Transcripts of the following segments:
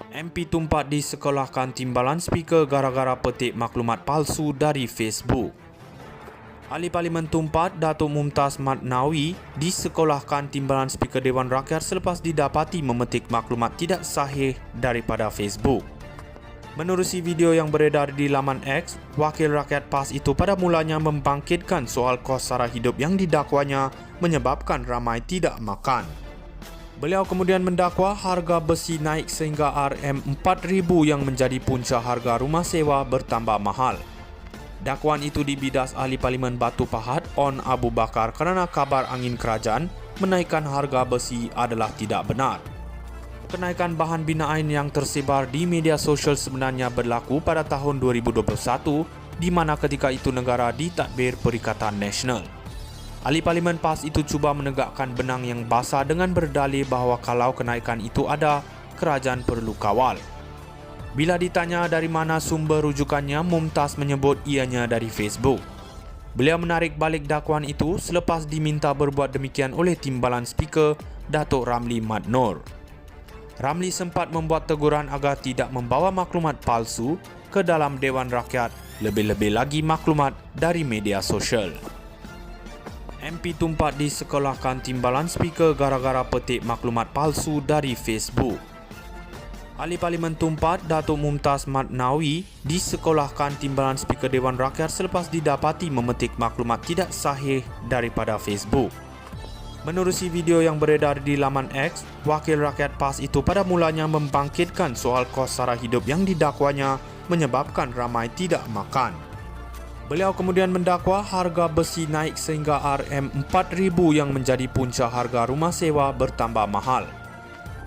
MP tumpat disekolahkan timbalan speaker gara-gara petik maklumat palsu dari Facebook. Ahli Parlimen Tumpat, Datuk Mumtaz Mat Nawi, disekolahkan timbalan speaker Dewan Rakyat selepas didapati memetik maklumat tidak sahih daripada Facebook. Menerusi video yang beredar di laman X, Wakil Rakyat PAS itu pada mulanya membangkitkan soal kos sara hidup yang didakwanya menyebabkan ramai tidak makan. Beliau kemudian mendakwa harga besi naik sehingga RM4,000 yang menjadi punca harga rumah sewa bertambah mahal. Dakwaan itu dibidas Ahli Parlimen Batu Pahat On Abu Bakar kerana kabar angin kerajaan menaikkan harga besi adalah tidak benar. Kenaikan bahan binaan yang tersebar di media sosial sebenarnya berlaku pada tahun 2021 di mana ketika itu negara ditadbir Perikatan Nasional. Ahli Parlimen PAS itu cuba menegakkan benang yang basah dengan berdalih bahawa kalau kenaikan itu ada, kerajaan perlu kawal. Bila ditanya dari mana sumber rujukannya, Mumtaz menyebut ianya dari Facebook. Beliau menarik balik dakwaan itu selepas diminta berbuat demikian oleh timbalan speaker Datuk Ramli Mat Nor. Ramli sempat membuat teguran agar tidak membawa maklumat palsu ke dalam Dewan Rakyat, lebih-lebih lagi maklumat dari media sosial. MP tumpat disekolahkan timbalan speaker gara-gara petik maklumat palsu dari Facebook. Ahli Parlimen Tumpat, Datuk Mumtaz Mat Nawi, disekolahkan timbalan speaker Dewan Rakyat selepas didapati memetik maklumat tidak sahih daripada Facebook. Menerusi video yang beredar di laman X, Wakil Rakyat PAS itu pada mulanya membangkitkan soal kos sara hidup yang didakwanya menyebabkan ramai tidak makan. Beliau kemudian mendakwa harga besi naik sehingga RM4,000 yang menjadi punca harga rumah sewa bertambah mahal.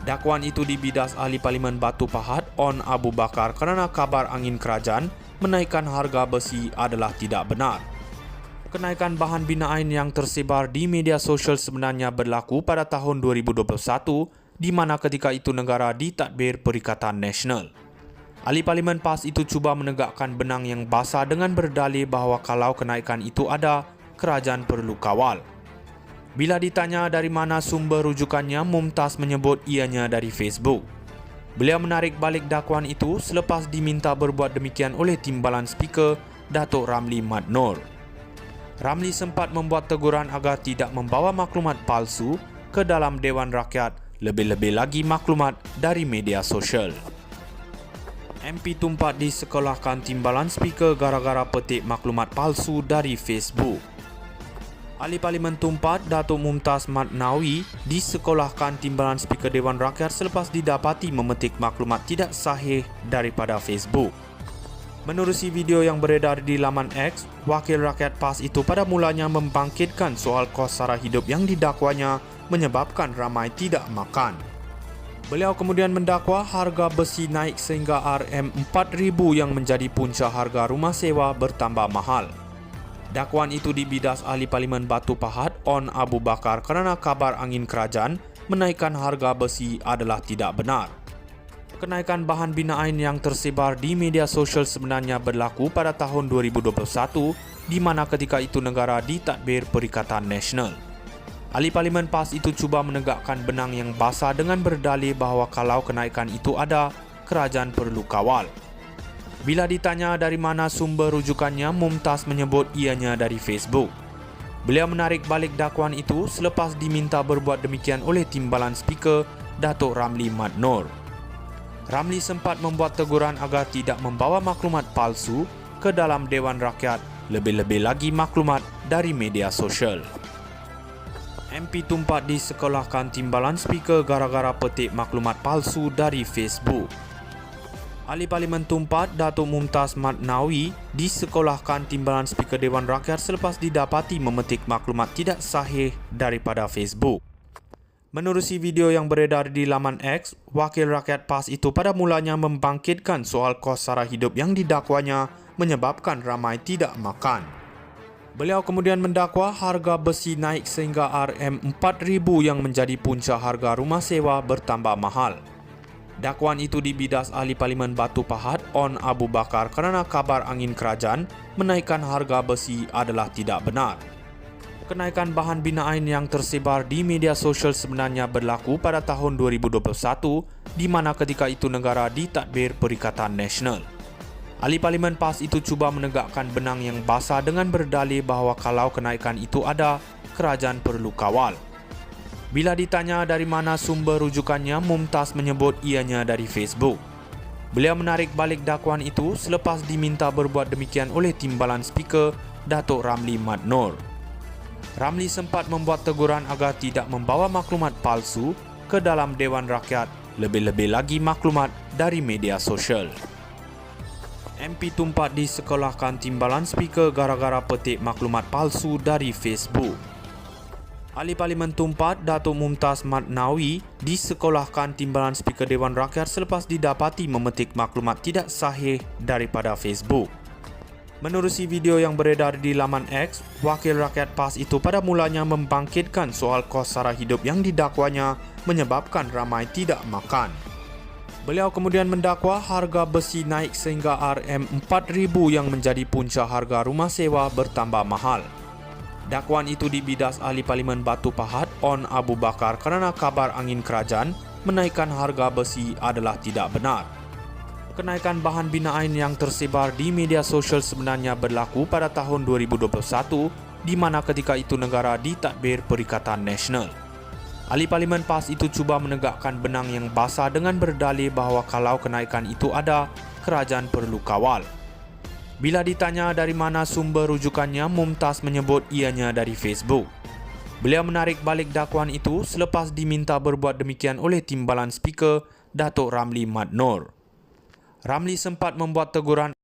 Dakwaan itu dibidas Ahli Parlimen Batu Pahat On Abu Bakar kerana kabar angin kerajaan menaikkan harga besi adalah tidak benar. Kenaikan bahan binaan yang tersebar di media sosial sebenarnya berlaku pada tahun 2021 di mana ketika itu negara ditadbir Perikatan Nasional. Ahli Parlimen PAS itu cuba menegakkan benang yang basah dengan berdalih bahawa kalau kenaikan itu ada, kerajaan perlu kawal. Bila ditanya dari mana sumber rujukannya, Mumtaz menyebut ianya dari Facebook. Beliau menarik balik dakwaan itu selepas diminta berbuat demikian oleh timbalan speaker Datuk Ramli Mat Nor. Ramli sempat membuat teguran agar tidak membawa maklumat palsu ke dalam Dewan Rakyat, lebih-lebih lagi maklumat dari media sosial. MP tumpat disekolahkan timbalan speaker gara-gara petik maklumat palsu dari Facebook. Ahli Parlimen Tumpat, Datuk Mumtaz Mat Nawi, disekolahkan timbalan speaker Dewan Rakyat selepas didapati memetik maklumat tidak sahih daripada Facebook. Menerusi video yang beredar di laman X, Wakil Rakyat PAS itu pada mulanya membangkitkan soal kos sara hidup yang didakwanya menyebabkan ramai tidak makan. Beliau kemudian mendakwa harga besi naik sehingga RM4,000 yang menjadi punca harga rumah sewa bertambah mahal. Dakwaan itu dibidas Ahli Parlimen Batu Pahat On Abu Bakar kerana kabar angin kerajaan menaikkan harga besi adalah tidak benar. Kenaikan bahan binaan yang tersebar di media sosial sebenarnya berlaku pada tahun 2021 di mana ketika itu negara ditadbir Perikatan Nasional. Ahli Parlimen PAS itu cuba menegakkan benang yang basah dengan berdalih bahawa kalau kenaikan itu ada, kerajaan perlu kawal. Bila ditanya dari mana sumber rujukannya, Mumtaz menyebut ianya dari Facebook. Beliau menarik balik dakwaan itu selepas diminta berbuat demikian oleh timbalan speaker Datuk Ramli Mat Nor. Ramli sempat membuat teguran agar tidak membawa maklumat palsu ke dalam Dewan Rakyat, lebih-lebih lagi maklumat dari media sosial. MP tumpat disekolahkan timbalan speaker gara-gara petik maklumat palsu dari Facebook. Ahli Parlimen Tumpat, Datuk Mumtaz Mat Nawi, disekolahkan timbalan speaker Dewan Rakyat selepas didapati memetik maklumat tidak sahih daripada Facebook. Menerusi video yang beredar di laman X, Wakil Rakyat PAS itu pada mulanya membangkitkan soal kos sara hidup yang didakwanya menyebabkan ramai tidak makan. Beliau kemudian mendakwa harga besi naik sehingga RM4,000 yang menjadi punca harga rumah sewa bertambah mahal. Dakwaan itu dibidas Ahli Parlimen Batu Pahat On Abu Bakar kerana kabar angin kerajaan menaikkan harga besi adalah tidak benar. Kenaikan bahan binaan yang tersebar di media sosial sebenarnya berlaku pada tahun 2021, di mana ketika itu negara ditadbir Perikatan Nasional. Ahli Parlimen PAS itu cuba menegakkan benang yang basah dengan berdalih bahawa kalau kenaikan itu ada, kerajaan perlu kawal. Bila ditanya dari mana sumber rujukannya, Mumtaz menyebut ianya dari Facebook. Beliau menarik balik dakwaan itu selepas diminta berbuat demikian oleh Timbalan Speaker Datuk Ramli Mat Nor. Ramli sempat membuat teguran agar tidak membawa maklumat palsu ke dalam Dewan Rakyat, lebih-lebih lagi maklumat dari media sosial. MP tumpat disekolahkan Timbalan Speaker gara-gara petik maklumat palsu dari Facebook. Ahli Parlimen Tumpat Datuk Mumtaz Mat Nawi disekolahkan Timbalan Speaker Dewan Rakyat selepas didapati memetik maklumat tidak sahih daripada Facebook. Menerusi video yang beredar di laman X, Wakil Rakyat PAS itu pada mulanya membangkitkan soal kos sara hidup yang didakwanya menyebabkan ramai tidak makan. Beliau kemudian mendakwa harga besi naik sehingga RM4,000 yang menjadi punca harga rumah sewa bertambah mahal. Dakwaan itu dibidas Ahli Parlimen Batu Pahat On Abu Bakar kerana kabar angin kerajaan menaikkan harga besi adalah tidak benar. Kenaikan bahan binaan yang tersebar di media sosial sebenarnya berlaku pada tahun 2021, di mana ketika itu negara ditadbir Perikatan Nasional. Ahli Parlimen PAS itu cuba menegakkan benang yang basah dengan berdalih bahawa kalau kenaikan itu ada, kerajaan perlu kawal. Bila ditanya dari mana sumber rujukannya, Mumtaz menyebut ianya dari Facebook. Beliau menarik balik dakwaan itu selepas diminta berbuat demikian oleh Timbalan Speaker Datuk Ramli Mat Nor. Ramli sempat membuat teguran